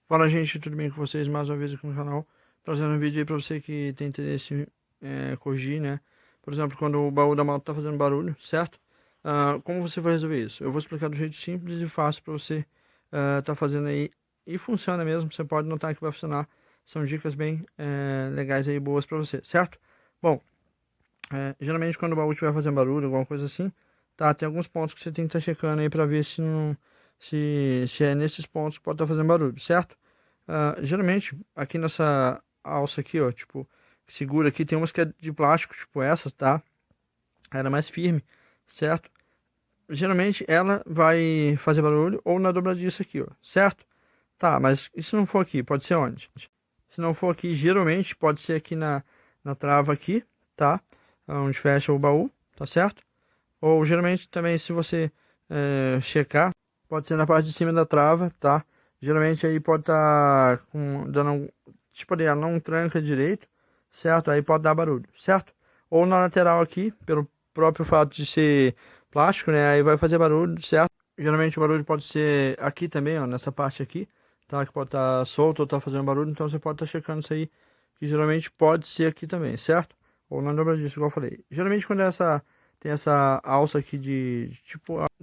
Fala, gente, tudo bem com vocês? Mais uma vez aqui no canal, trazendo um vídeo aí pra você que tem interesse em corrigir, né? Por exemplo, quando o baú da moto tá fazendo barulho, certo? Como você vai resolver isso? Eu vou explicar do jeito simples e fácil pra você tá fazendo aí, e funciona mesmo, você pode notar que vai funcionar. São dicas bem legais aí, boas pra você, certo? Bom, geralmente quando o baú estiver fazendo barulho, alguma coisa assim, tá? Tem alguns pontos que você tem que estar checando aí pra ver se não, se é nesses pontos que pode estar fazendo barulho, certo? Geralmente aqui nessa alça aqui, ó, tipo, que segura aqui, tem umas que é de plástico, tipo essas, tá? Ela é mais firme, certo? Geralmente ela vai fazer barulho ou na dobradiça aqui, ó, certo? Tá, mas e se não for aqui, pode ser onde? Se não for aqui, geralmente pode ser aqui na trava aqui, tá? Onde fecha o baú, tá certo? Ou geralmente também, se você checar, pode ser na parte de cima da trava, tá? Geralmente aí pode estar dando tipo ali, ela não tranca direito, certo? Aí pode dar barulho, certo? Ou na lateral aqui, pelo próprio fato de ser plástico, né? Aí vai fazer barulho, certo? Geralmente o barulho pode ser aqui também, ó, nessa parte aqui, tá? Que pode estar solto ou tá fazendo barulho, então você pode estar checando isso aí, que geralmente pode ser aqui também, certo? Ou na dobradiça, igual eu falei. Geralmente quando tem essa alça aqui de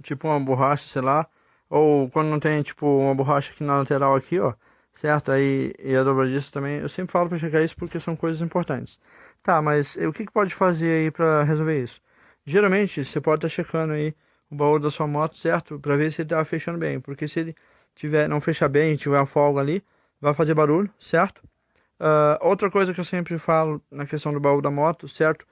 tipo uma borracha, sei lá, ou quando não tem tipo uma borracha aqui na lateral aqui, ó, certo? Aí e a dobradiça também, eu sempre falo para checar isso porque são coisas importantes. Tá, mas o que que pode fazer aí para resolver isso? Geralmente você pode estar checando aí o baú da sua moto, certo? Para ver se ele tá fechando bem, porque se ele tiver não fechar bem, tiver uma folga ali, vai fazer barulho, certo? Outra coisa que eu sempre falo na questão do baú da moto, certo?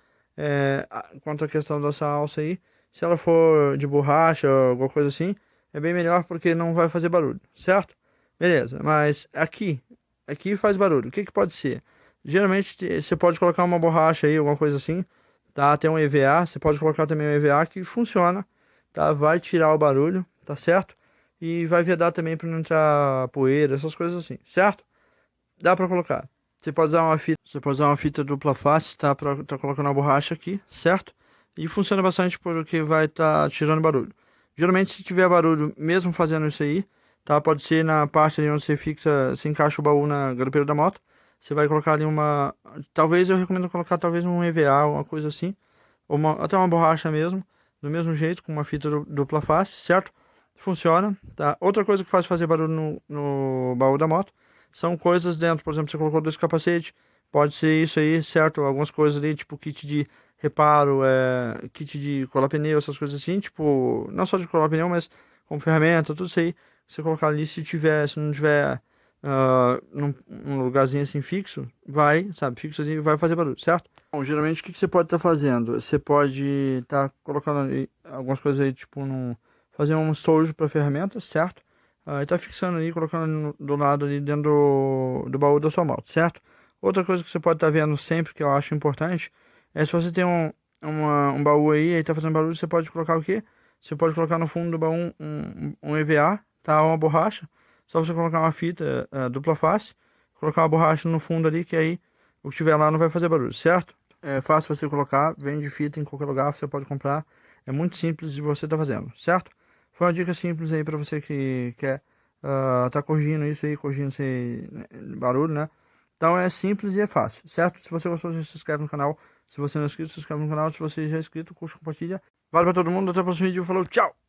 Quanto à questão dessa alça aí, se ela for de borracha ou alguma coisa assim, é bem melhor porque não vai fazer barulho, certo? Beleza, mas aqui faz barulho. O que que pode ser? Geralmente você pode colocar uma borracha aí, alguma coisa assim, tá? Tem um EVA, você pode colocar também um EVA que funciona, tá? Vai tirar o barulho, tá certo? E vai vedar também para não entrar poeira, essas coisas assim, certo? Dá pra colocar. Você pode usar uma fita dupla face, tá? Pra tá colocando a borracha aqui, certo? E funciona bastante porque vai estar tirando barulho. Geralmente, se tiver barulho, mesmo fazendo isso aí, tá? Pode ser na parte ali onde você fixa, você encaixa o baú na garupeira da moto. Você vai colocar ali uma. Talvez eu recomendo colocar talvez um EVA, uma coisa assim. Ou até uma borracha mesmo. Do mesmo jeito, com uma fita dupla face, certo? Funciona, tá? Outra coisa que faz fazer barulho no baú da moto são coisas dentro. Por exemplo, você colocou dois capacetes, pode ser isso aí, certo? Algumas coisas ali, tipo kit de reparo, kit de colar pneu, essas coisas assim, tipo, não só de colar pneu, mas com ferramenta, tudo isso aí. Você colocar ali, se não tiver num lugarzinho assim fixo, vai, sabe, fixo assim, vai fazer barulho, certo? Bom, geralmente o que que você pode estar fazendo? Você pode estar colocando ali algumas coisas aí, tipo, fazer um estojo para ferramentas, certo? E tá fixando ali, colocando ali do lado ali dentro do baú da sua moto, certo? Outra coisa que você pode estar vendo sempre, que eu acho importante, é se você tem um baú aí tá fazendo barulho, você pode colocar o quê? Você pode colocar no fundo do baú um EVA, tá? Uma borracha. Só você colocar uma fita dupla face, colocar uma borracha no fundo ali, que aí o que tiver lá não vai fazer barulho, certo? É fácil você colocar, vende fita em qualquer lugar, você pode comprar. É muito simples de você estar fazendo, certo? Foi uma dica simples aí para você que quer tá corrigindo isso aí, corrigindo esse barulho, né? Então é simples e é fácil, certo? Se você gostou, se inscreve no canal. Se você não é inscrito, se inscreve no canal. Se você já é inscrito, curte, compartilha. Vale para todo mundo, até o próximo vídeo. Falou, tchau!